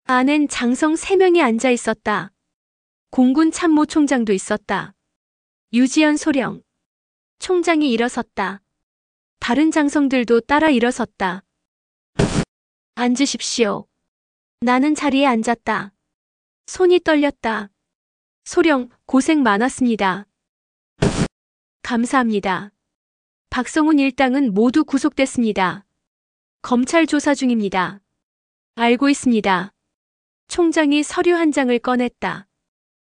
안엔 장성 3명이 앉아 있었다. 공군 참모총장도 있었다. 유지연 소령. 총장이 일어섰다. 다른 장성들도 따라 일어섰다. 앉으십시오. 나는 자리에 앉았다. 손이 떨렸다. 소령, 고생 많았습니다. 감사합니다. 박성훈 일당은 모두 구속됐습니다. 검찰 조사 중입니다. 알고 있습니다. 총장이 서류 한 장을 꺼냈다.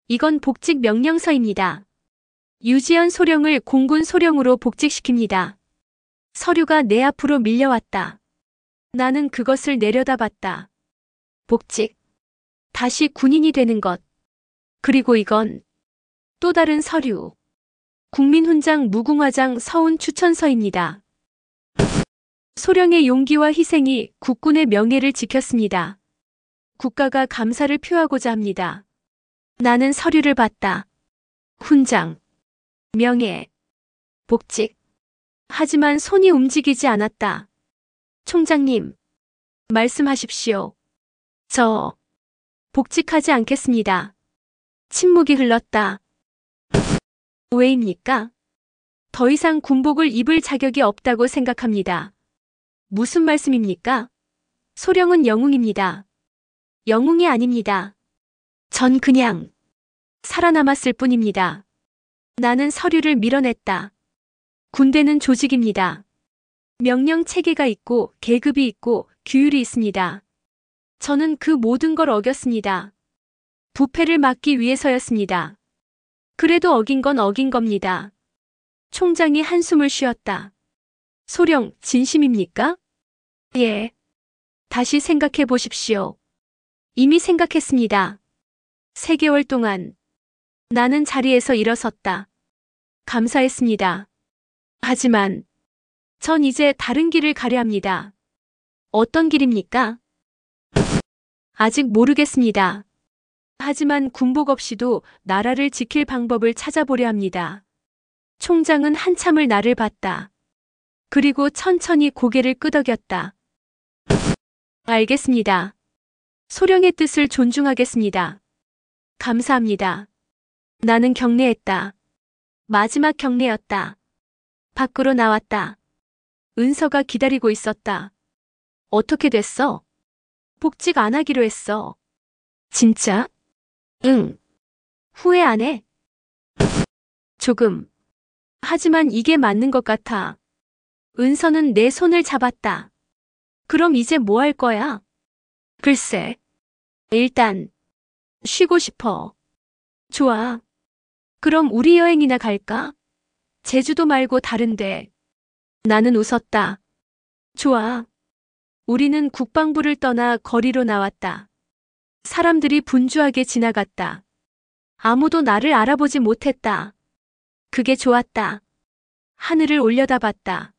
이건 복직 명령서입니다. 유지연 소령을 공군 소령으로 복직시킵니다. 서류가 내 앞으로 밀려왔다. 나는 그것을 내려다봤다. 복직. 다시 군인이 되는 것. 그리고 이건 또 다른 서류. 국민훈장 무궁화장 서훈 추천서입니다. 소령의 용기와 희생이 국군의 명예를 지켰습니다. 국가가 감사를 표하고자 합니다. 나는 서류를 봤다. 훈장, 명예, 복직. 하지만 손이 움직이지 않았다. 총장님, 말씀하십시오. 저 복직하지 않겠습니다. 침묵이 흘렀다. 왜입니까? 더 이상 군복을 입을 자격이 없다고 생각합니다. 무슨 말씀입니까? 소령은 영웅입니다. 영웅이 아닙니다. 전 그냥 살아남았을 뿐입니다. 나는 서류를 밀어냈다. 군대는 조직입니다. 명령 체계가 있고 계급이 있고 규율이 있습니다. 저는 그 모든 걸 어겼습니다. 부패를 막기 위해서였습니다. 그래도 어긴 건 어긴 겁니다. 총장이 한숨을 쉬었다. 소령, 진심입니까? 예. 다시 생각해 보십시오. 이미 생각했습니다. 3개월 동안 나는 자리에서 일어섰다. 감사했습니다. 하지만 전 이제 다른 길을 가려 합니다. 어떤 길입니까? 아직 모르겠습니다. 하지만 군복 없이도 나라를 지킬 방법을 찾아보려 합니다. 총장은 한참을 나를 봤다. 그리고 천천히 고개를 끄덕였다. 알겠습니다. 소령의 뜻을 존중하겠습니다. 감사합니다. 나는 경례했다. 마지막 경례였다. 밖으로 나왔다. 은서가 기다리고 있었다. 어떻게 됐어? 복직 안 하기로 했어. 진짜? 응. 후회 안 해? 조금. 하지만 이게 맞는 것 같아. 은서는 내 손을 잡았다. 그럼 이제 뭐 할 거야? 글쎄. 일단 쉬고 싶어. 좋아. 그럼 우리 여행이나 갈까? 제주도 말고 다른데. 나는 웃었다. 좋아. 우리는 국방부를 떠나 거리로 나왔다. 사람들이 분주하게 지나갔다. 아무도 나를 알아보지 못했다. 그게 좋았다. 하늘을 올려다봤다.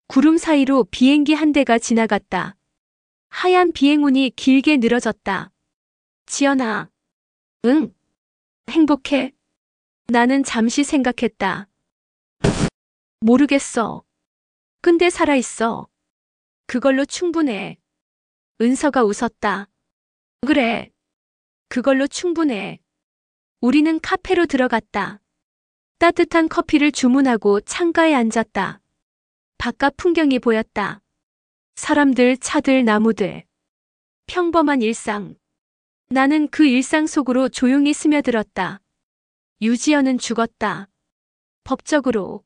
구름 사이로 비행기 한 대가 지나갔다. 하얀 비행운이 길게 늘어졌다. 지연아. 응. 행복해? 나는 잠시 생각했다. 모르겠어. 근데 살아있어. 그걸로 충분해. 은서가 웃었다. 그래. 그걸로 충분해. 우리는 카페로 들어갔다. 따뜻한 커피를 주문하고 창가에 앉았다. 바깥 풍경이 보였다. 사람들, 차들, 나무들. 평범한 일상. 나는 그 일상 속으로 조용히 스며들었다. 유지연은 죽었다. 법적으로.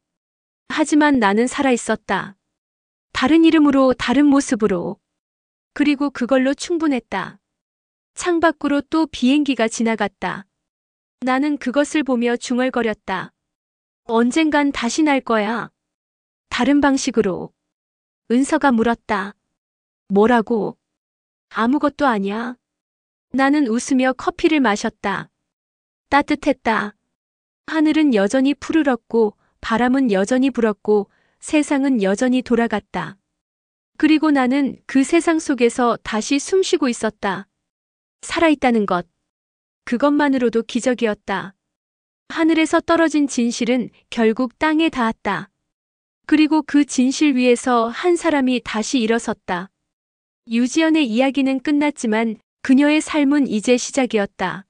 하지만 나는 살아있었다. 다른 이름으로, 다른 모습으로. 그리고 그걸로 충분했다. 창밖으로 또 비행기가 지나갔다. 나는 그것을 보며 중얼거렸다. 언젠간 다시 날 거야. 다른 방식으로. 은서가 물었다. 뭐라고? 아무것도 아니야. 나는 웃으며 커피를 마셨다. 따뜻했다. 하늘은 여전히 푸르렀고 바람은 여전히 불었고 세상은 여전히 돌아갔다. 그리고 나는 그 세상 속에서 다시 숨쉬고 있었다. 살아있다는 것. 그것만으로도 기적이었다. 하늘에서 떨어진 진실은 결국 땅에 닿았다. 그리고 그 진실 위에서 한 사람이 다시 일어섰다. 유지연의 이야기는 끝났지만 그녀의 삶은 이제 시작이었다.